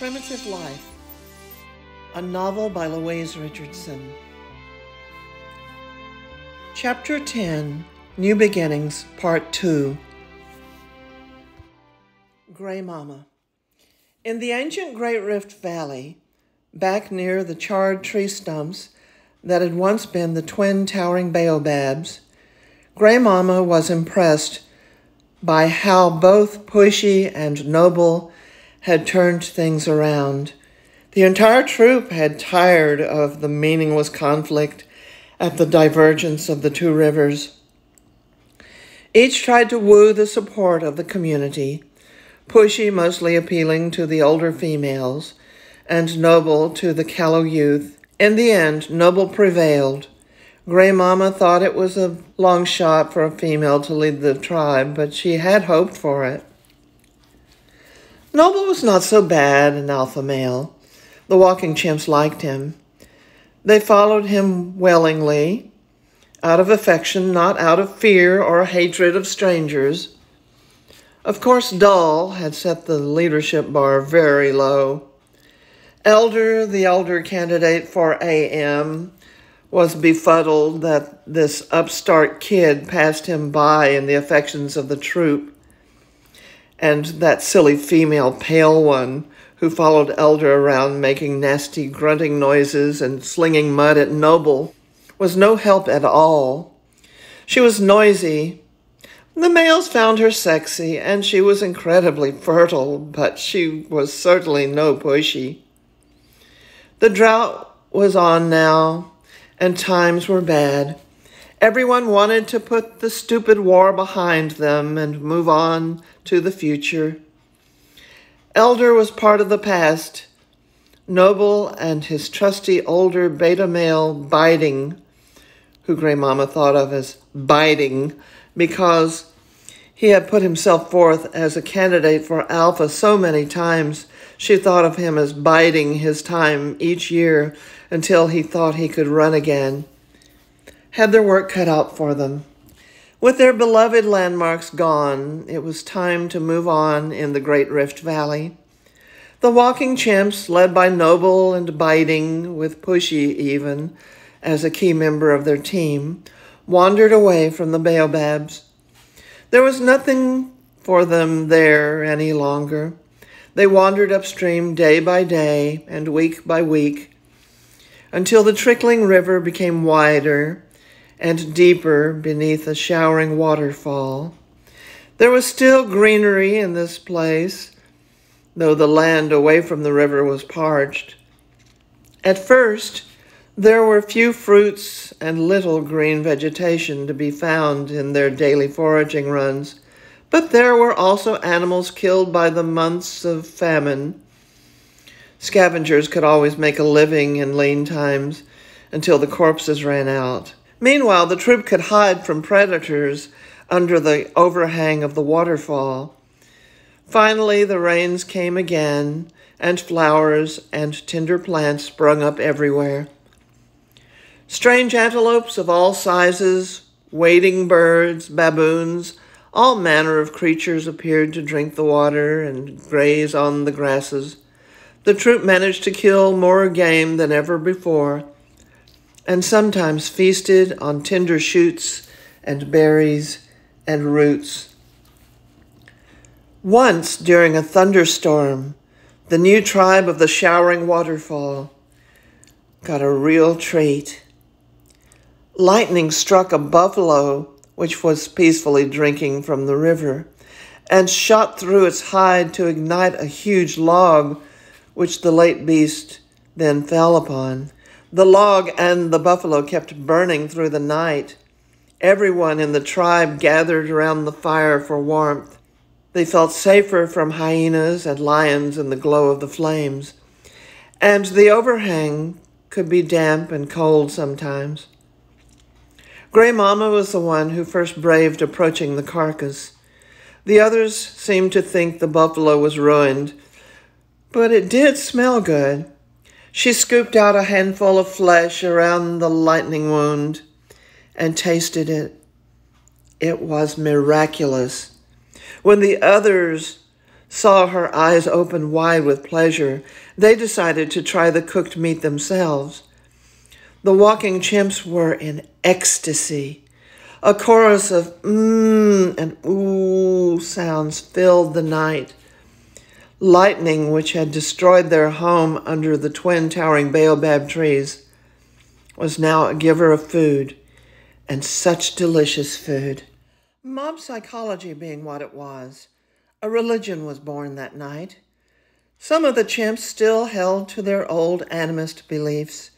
Primitive Life, a novel by Louise Richardson. Chapter 10, New Beginnings, Part 2. Gray Mama. In the ancient Great Rift Valley, back near the charred tree stumps that had once been the twin towering baobabs, Gray Mama was impressed by how both Pushy and Noble had turned things around. The entire troop had tired of the meaningless conflict at the divergence of the two rivers. Each tried to woo the support of the community, Pushy mostly appealing to the older females, and Noble to the callow youth. In the end, Noble prevailed. Gray Mama thought it was a long shot for a female to lead the tribe, but she had hoped for it. Noble was not so bad an alpha male. The walking chimps liked him. They followed him willingly, out of affection, not out of fear or hatred of strangers. Of course, Dull had set the leadership bar very low. Elder, the elder candidate for AM, was befuddled that this upstart kid passed him by in the affections of the troop. And that silly female pale one who followed Elder around making nasty grunting noises and slinging mud at Noble was no help at all. She was noisy. The males found her sexy, and she was incredibly fertile, but she was certainly no Pushy. The drought was on now, and times were bad. Everyone wanted to put the stupid war behind them and move on to the future. Elder was part of the past. Noble and his trusty older beta male Biting, who Gray Mama thought of as Biting because he had put himself forth as a candidate for Alpha so many times, she thought of him as biding his time each year until he thought he could run again, had their work cut out for them. With their beloved landmarks gone, it was time to move on in the Great Rift Valley. The walking chimps, led by Noble and Biting, with Pushy even, as a key member of their team, wandered away from the baobabs. There was nothing for them there any longer. They wandered upstream day by day and week by week, until the trickling river became wider and deeper beneath a showering waterfall. There was still greenery in this place, though the land away from the river was parched. At first, there were few fruits and little green vegetation to be found in their daily foraging runs, but there were also animals killed by the months of famine. Scavengers could always make a living in lean times until the corpses ran out. Meanwhile, the troop could hide from predators under the overhang of the waterfall. Finally, the rains came again, and flowers and tender plants sprung up everywhere. Strange antelopes of all sizes, wading birds, baboons, all manner of creatures appeared to drink the water and graze on the grasses. The troop managed to kill more game than ever before, and sometimes feasted on tender shoots and berries and roots. Once, during a thunderstorm, the new tribe of the Showering Waterfall got a real treat. Lightning struck a buffalo, which was peacefully drinking from the river, and shot through its hide to ignite a huge log, which the late beast then fell upon. The log and the buffalo kept burning through the night. Everyone in the tribe gathered around the fire for warmth. They felt safer from hyenas and lions in the glow of the flames, and the overhang could be damp and cold sometimes. Gray Mama was the one who first braved approaching the carcass. The others seemed to think the buffalo was ruined, but it did smell good. She scooped out a handful of flesh around the lightning wound and tasted it. It was miraculous. When the others saw her eyes open wide with pleasure, they decided to try the cooked meat themselves. The walking chimps were in ecstasy. A chorus of mmm and ooh sounds filled the night. Lightning, which had destroyed their home under the twin towering baobab trees, was now a giver of food, and such delicious food. Mob psychology being what it was, a religion was born that night. Some of the chimps still held to their old animist beliefs.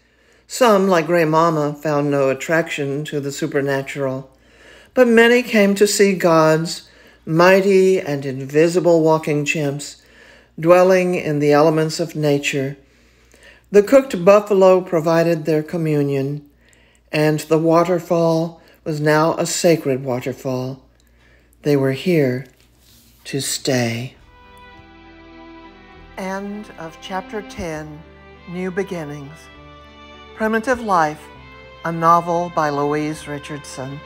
Some, like Grey Mama, found no attraction to the supernatural. But many came to see gods, mighty and invisible walking chimps, dwelling in the elements of nature. The cooked buffalo provided their communion, and the waterfall was now a sacred waterfall. They were here to stay. End of Chapter 10, New Beginnings. Primitive Life, a novel by Louise Richardson.